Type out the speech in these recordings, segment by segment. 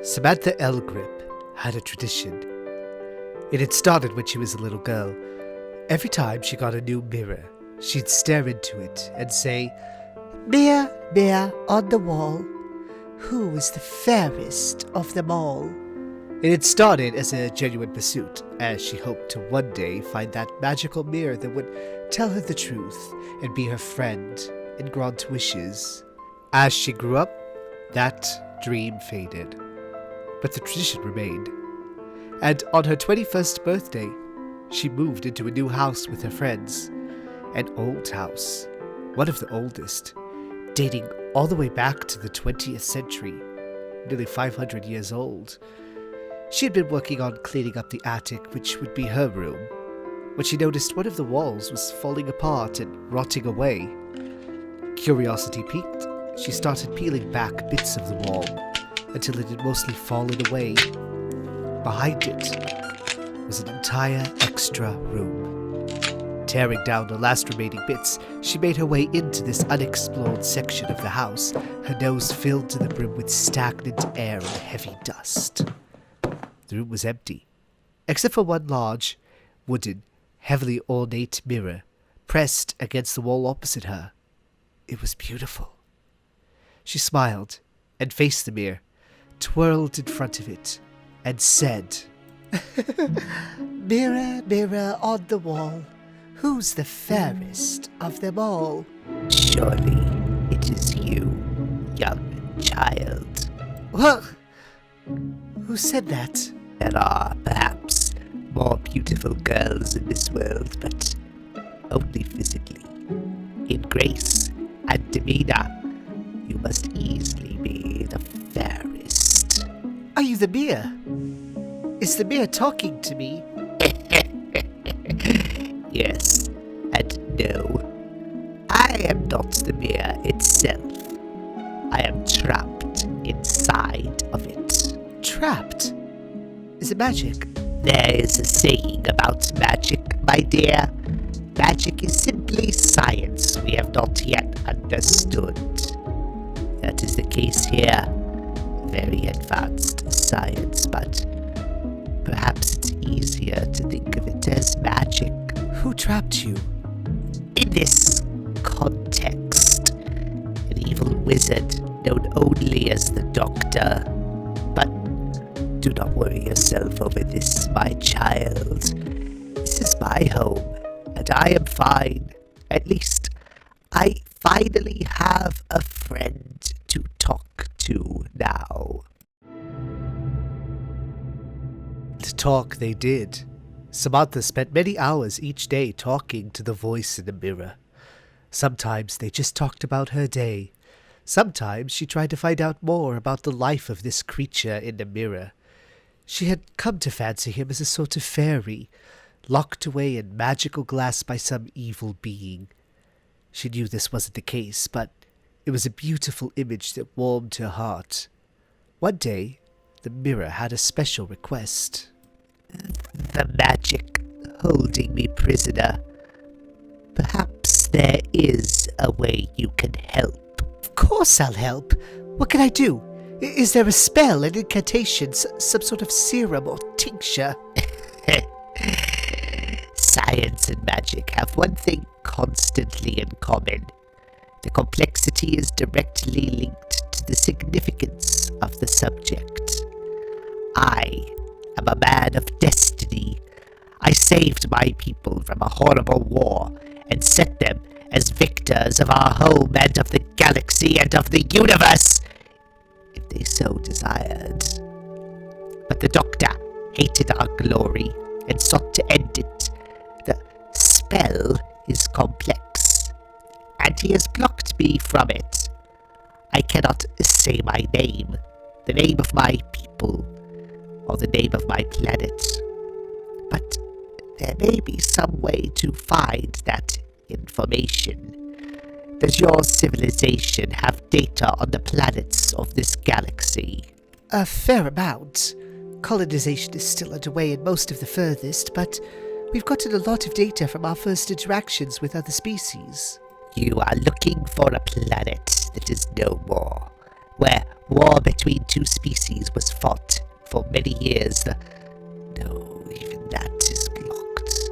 Samantha Elgrip had a tradition. It had started when she was a little girl. Every time she got a new mirror, she'd stare into it and say, "Mirror, mirror on the wall, who is the fairest of them all?" It had started as a genuine pursuit, as she hoped to one day find that magical mirror that would tell her the truth and be her friend and grant wishes. As she grew up, that dream faded, but the tradition remained. And on her 21st birthday, she moved into a new house with her friends. An old house, one of the oldest, dating all the way back to the 20th century, nearly 500 years old. She had been working on cleaning up the attic, which would be her room, when she noticed one of the walls was falling apart and rotting away. Curiosity piqued, she started peeling back bits of the wall until it had mostly fallen away. Behind it was an entire extra room. Tearing down the last remaining bits, she made her way into this unexplored section of the house, her nose filled to the brim with stagnant air and heavy dust. The room was empty, except for one large, wooden, heavily ornate mirror pressed against the wall opposite her. It was beautiful. She smiled and faced the mirror, twirled in front of it, and said, "Mirror, mirror on the wall, who's the fairest of them all?" Surely it is you, young child. What? Who said that? There are perhaps more beautiful girls in this world, but only physically. In grace and demeanor, you must easily be the fairest. Are you the mirror? Is the mirror talking to me? Yes and no. I am not the mirror itself. I am trapped inside of it. Trapped? Is it magic? There is a saying about magic, my dear. Magic is simply science we have not yet understood. That is the case here. Very advanced science, but perhaps it's easier to think of it as magic. Who trapped you? In this context, an evil wizard known only as the Doctor. But do not worry yourself over this, my child. This is my home, and I am fine. At least, I finally have a friend to talk to now. To talk they did. Samantha spent many hours each day talking to the voice in the mirror. Sometimes they just talked about her day. Sometimes she tried to find out more about the life of this creature in the mirror. She had come to fancy him as a sort of fairy, locked away in magical glass by some evil being. She knew this wasn't the case, but it was a beautiful image that warmed her heart. One day, the mirror had a special request. The magic holding me prisoner. Perhaps there is a way you can help. Of course I'll help. What can I do? Is there a spell, an incantation, some sort of serum or tincture? Science and magic have one thing constantly in common. The complexity is directly linked to the significance of the subject. I am a man of destiny. I saved my people from a horrible war and set them as victors of our home and of the galaxy and of the universe, if they so desired. But the Doctor hated our glory and sought to end it. The spell is complex, and he has blocked me from it. I cannot say my name, the name of my people, or the name of my planet. But there may be some way to find that information. Does your civilization have data on the planets of this galaxy? A fair amount. Colonization is still underway in most of the furthest, but we've gotten a lot of data from our first interactions with other species. You are looking for a planet that is no more, where War between two species was fought for many years. No, even that is blocked.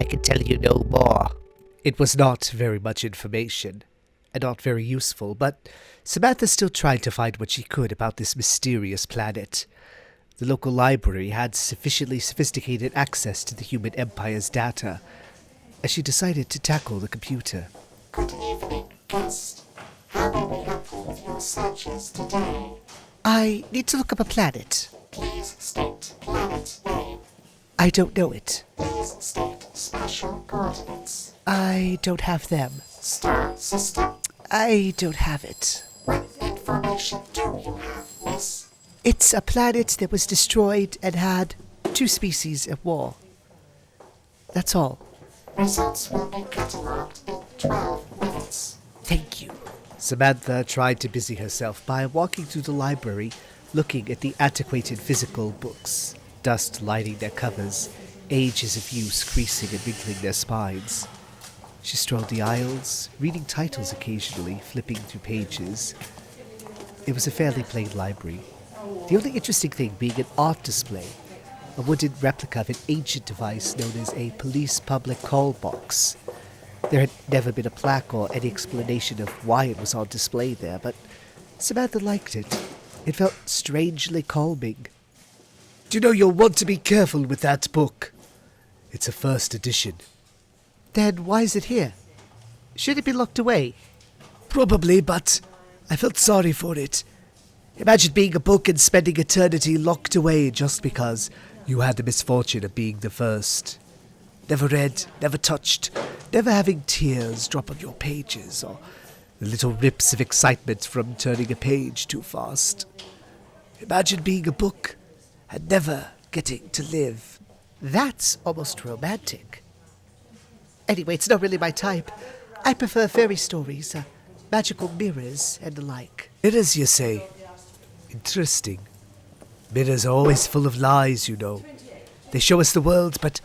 I can tell you no more. It was not very much information, and not very useful, but Samantha still tried to find what she could about this mysterious planet. The local library had sufficiently sophisticated access to the human empire's data, as she decided to tackle the computer. Good evening, guest. How may we help you with your searches today? I need to look up a planet. Please state planet name. I don't know it. Please state spatial coordinates. I don't have them. Star system. I don't have it. What information do you have, miss? It's a planet that was destroyed and had two species at war. That's all. Results will be catalogued in 12 minutes. Thank you. Samantha tried to busy herself by walking through the library, looking at the antiquated physical books, dust lining their covers, ages of use creasing and wrinkling their spines. She strolled the aisles, reading titles occasionally, flipping through pages. It was a fairly plain library. The only interesting thing being an art display, a wooden replica of an ancient device known as a police public call box. There had never been a plaque or any explanation of why it was on display there, but Samantha liked it. It felt strangely calming. Do you know you'll want to be careful with that book? It's a first edition. Then why is it here? Should it be locked away? Probably, but I felt sorry for it. Imagine being a book and spending eternity locked away just because you had the misfortune of being the first. Never read, never touched, never having tears drop on your pages, or the little rips of excitement from turning a page too fast. Imagine being a book and never getting to live. That's almost romantic. Anyway, it's not really my type. I prefer fairy stories, magical mirrors, and the like. Mirrors, you say? Interesting. Mirrors are always full of lies, you know. They show us the world, but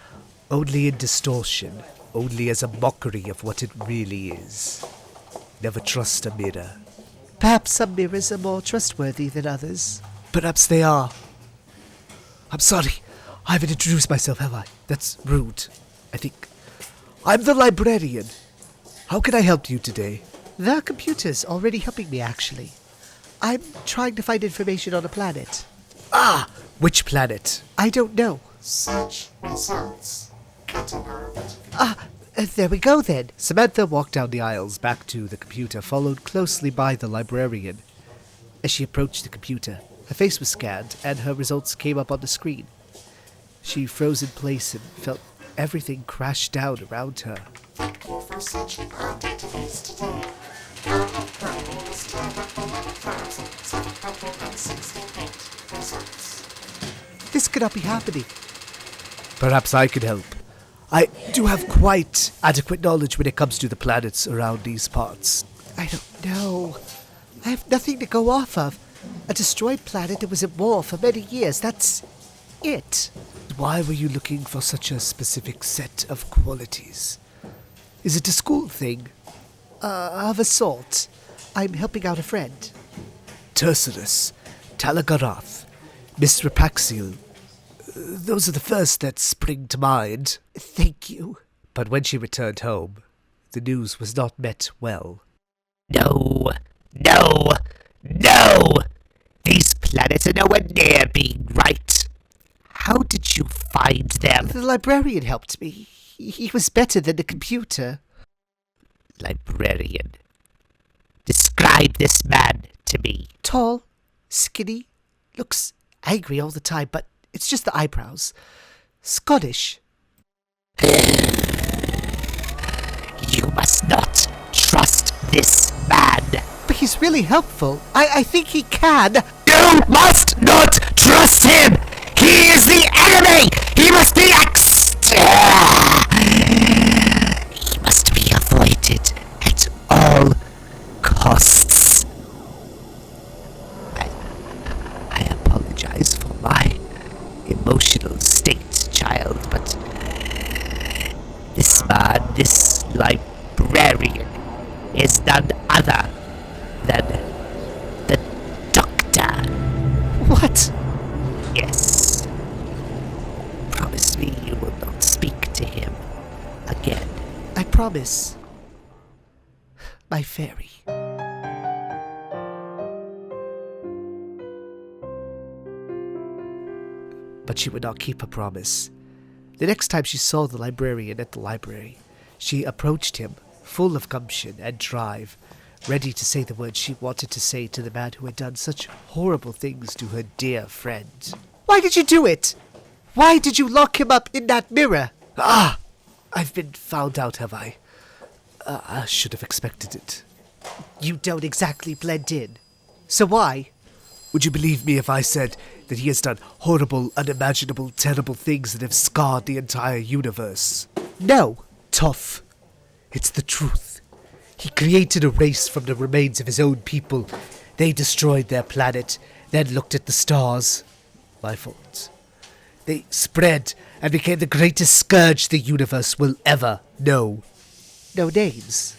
only in distortion, only as a mockery of what it really is. Never trust a mirror. Perhaps some mirrors are more trustworthy than others. Perhaps they are. I'm sorry, I haven't introduced myself, have I? That's rude, I think. I'm the librarian. How can I help you today? The computer's already helping me, actually. I'm trying to find information on a planet. Ah! Which planet? I don't know. Search results catalogued. There we go then. Samantha walked down the aisles back to the computer, followed closely by the librarian. As she approached the computer, her face was scanned and her results came up on the screen. She froze in place and felt everything crash down around her. Thank you for searching our database today. Our librarian has turned up 1,768 results. This cannot be happening. Perhaps I could help. I do have quite adequate knowledge when it comes to the planets around these parts. I don't know. I have nothing to go off of. A destroyed planet that was at war for many years, that's it. Why were you looking for such a specific set of qualities? Is it a school thing? Of a sort. I'm helping out a friend. Tercerus, Talagarath, Miss Rapaxiel. Those are the first that spring to mind. Thank you. But when she returned home, the news was not met well. No, no, no! These planets are nowhere near being right. How did you find them? The librarian helped me. He was better than the computer. Librarian. Describe this man to me. Tall, skinny, looks angry all the time, but it's just the eyebrows. Scottish. You must not trust this man. But he's really helpful. I think he can. You must not trust him. He is the enemy. He must be He must be avoided at all costs. I apologize for my emotional state, child, but this man, this librarian, is none other than the promise. My fairy. But she would not keep her promise. The next time she saw the librarian at the library, she approached him, full of gumption and drive, ready to say the words she wanted to say to the man who had done such horrible things to her dear friend. Why did you do it? Why did you lock him up in that mirror? Ah! I've been found out, have I? I should have expected it. You don't exactly blend in. So why? Would you believe me if I said that he has done horrible, unimaginable, terrible things that have scarred the entire universe? No, tough. It's the truth. He created a race from the remains of his own people. They destroyed their planet, then looked at the stars. My fault. They spread and became the greatest scourge the universe will ever know. No names.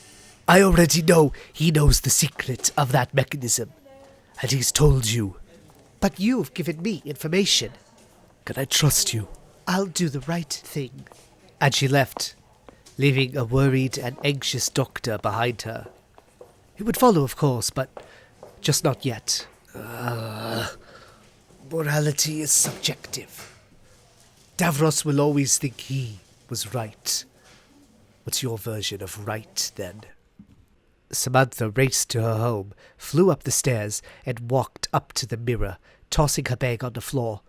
I already know he knows the secret of that mechanism. And he's told you. But you've given me information. Can I trust you? I'll do the right thing. And she left, leaving a worried and anxious doctor behind her. He would follow, of course, but just not yet. Morality is subjective. Davros will always think he was right. What's your version of right, then? Samantha raced to her home, flew up the stairs, and walked up to the mirror, tossing her bag on the floor.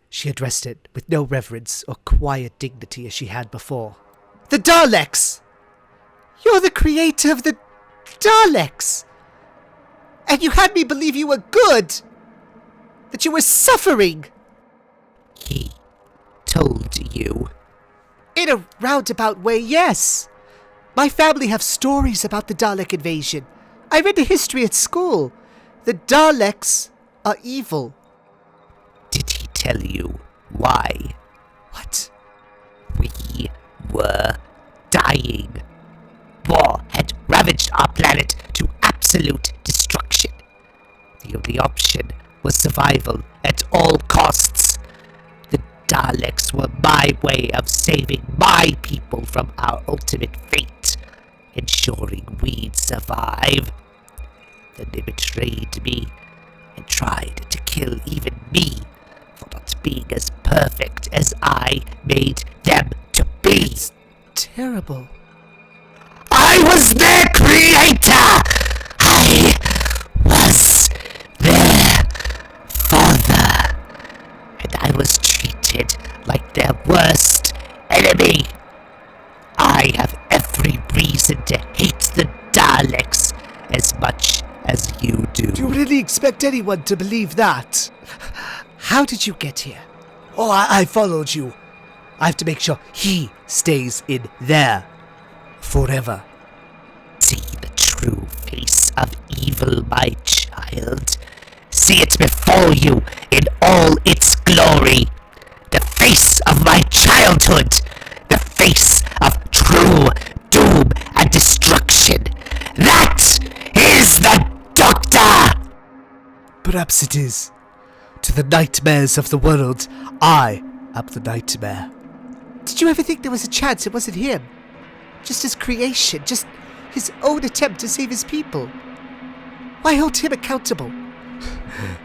She addressed it with no reverence or quiet dignity as she had before. The Daleks! You're the creator of the Daleks! And you had me believe you were good! That you were suffering! He told you. In a roundabout way, yes. My family have stories about the Dalek invasion. I read the history at school. The Daleks are evil. Did he tell you why? What? We were dying. War had ravaged our planet to absolute destruction. The only option was survival at all costs. The Daleks were my way of saving my people from our ultimate fate, ensuring we'd survive. Then they betrayed me and tried to kill even me for not being as perfect as I made them to be. It's terrible. I was their creator! I was their father! And I was treated like their worst enemy! I have every reason to hate the Daleks as much as you do. Do you really expect anyone to believe that? How did you get here? Oh, I followed you. I have to make sure he stays in there. Forever. See the true face of evil, my child. See it before you in all its glory. The face of my childhood. The face of true doom and destruction. That is the Doctor! Perhaps it is. To the nightmares of the world, I am the nightmare. Did you ever think there was a chance it wasn't him? Just his creation, just his own attempt to save his people. Why hold him accountable?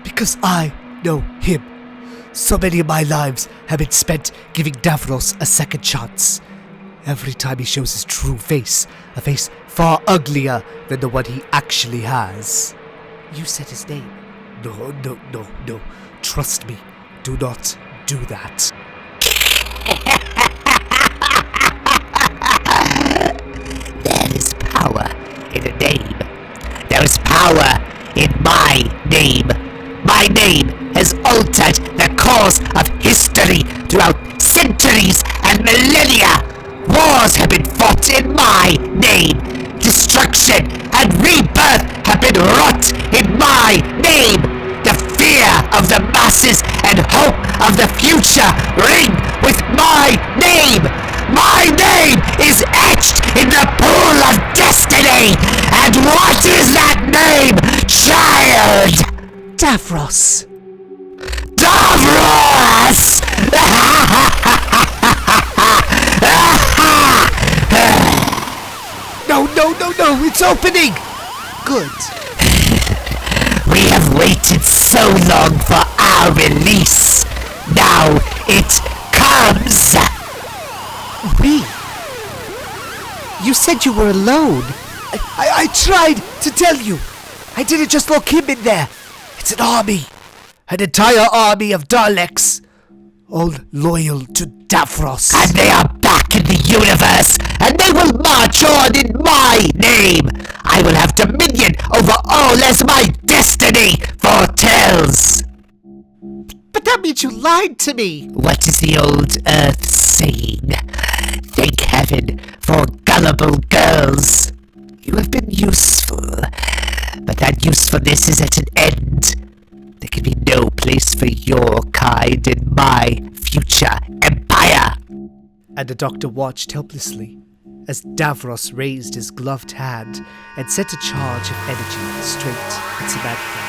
Because I know him. So many of my lives have been spent giving Davros a second chance. Every time he shows his true face, a face far uglier than the one he actually has. You said his name. No. Trust me. Do not do that. There is power in a name. There is power in my name. My name has altered the course of history throughout centuries and millennia. Wars have been fought in my name. Destruction and rebirth have been wrought in my name. The fear of the masses and hope of the future ring with my name. My name is etched in the pool of destiny. And what is that name, child? Davros! Davros! No, it's opening! Good. We have waited so long for our release. Now it comes. We? You said you were alone. I tried to tell you. I didn't just lock him in there. It's an army. An entire army of Daleks. All loyal to Davros. And they are back in the universe, and they will march on in my name. I will have dominion over all as my destiny foretells. But that means you lied to me. What is the old Earth saying? Thank heaven for gullible girls. You have been useful, but that usefulness is at an end. There can be no place for your kind in my future empire. And the doctor watched helplessly as Davros raised his gloved hand and sent a charge of energy straight at Samantha.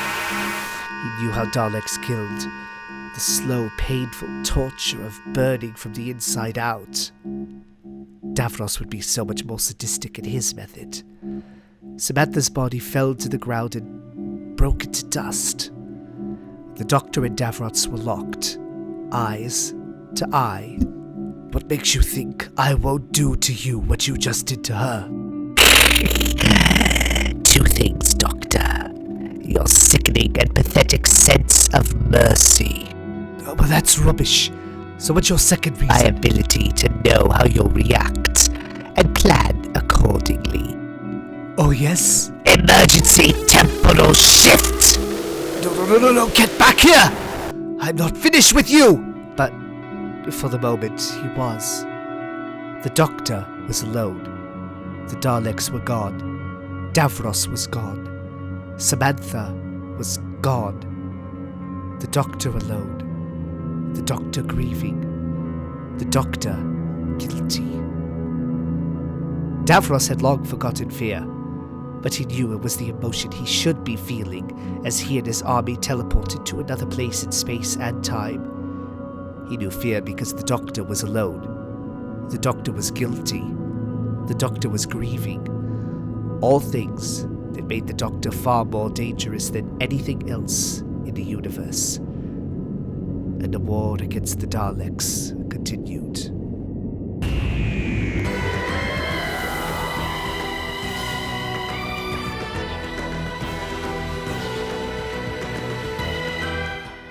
He knew how Daleks killed. The slow, painful torture of burning from the inside out. Davros would be so much more sadistic in his method. Samantha's body fell to the ground and broke into dust. The doctor and Davros were locked, eyes to eye. What makes you think I won't do to you what you just did to her? Two things, Doctor. Your sickening and pathetic sense of mercy. Oh, but that's rubbish. So what's your second reason? My ability to know how you'll react and plan accordingly. Oh, yes? Emergency temporal shift! No, get back here! I'm not finished with you! But for the moment, he was. The doctor was alone. The Daleks were gone. Davros was gone. Samantha was gone. The doctor alone. The doctor grieving. The doctor guilty. Davros had long forgotten fear, but he knew it was the emotion he should be feeling as he and his army teleported to another place in space and time. He knew fear because the doctor was alone. The doctor was guilty. The doctor was grieving. All things that made the doctor far more dangerous than anything else in the universe. And the war against the Daleks continued.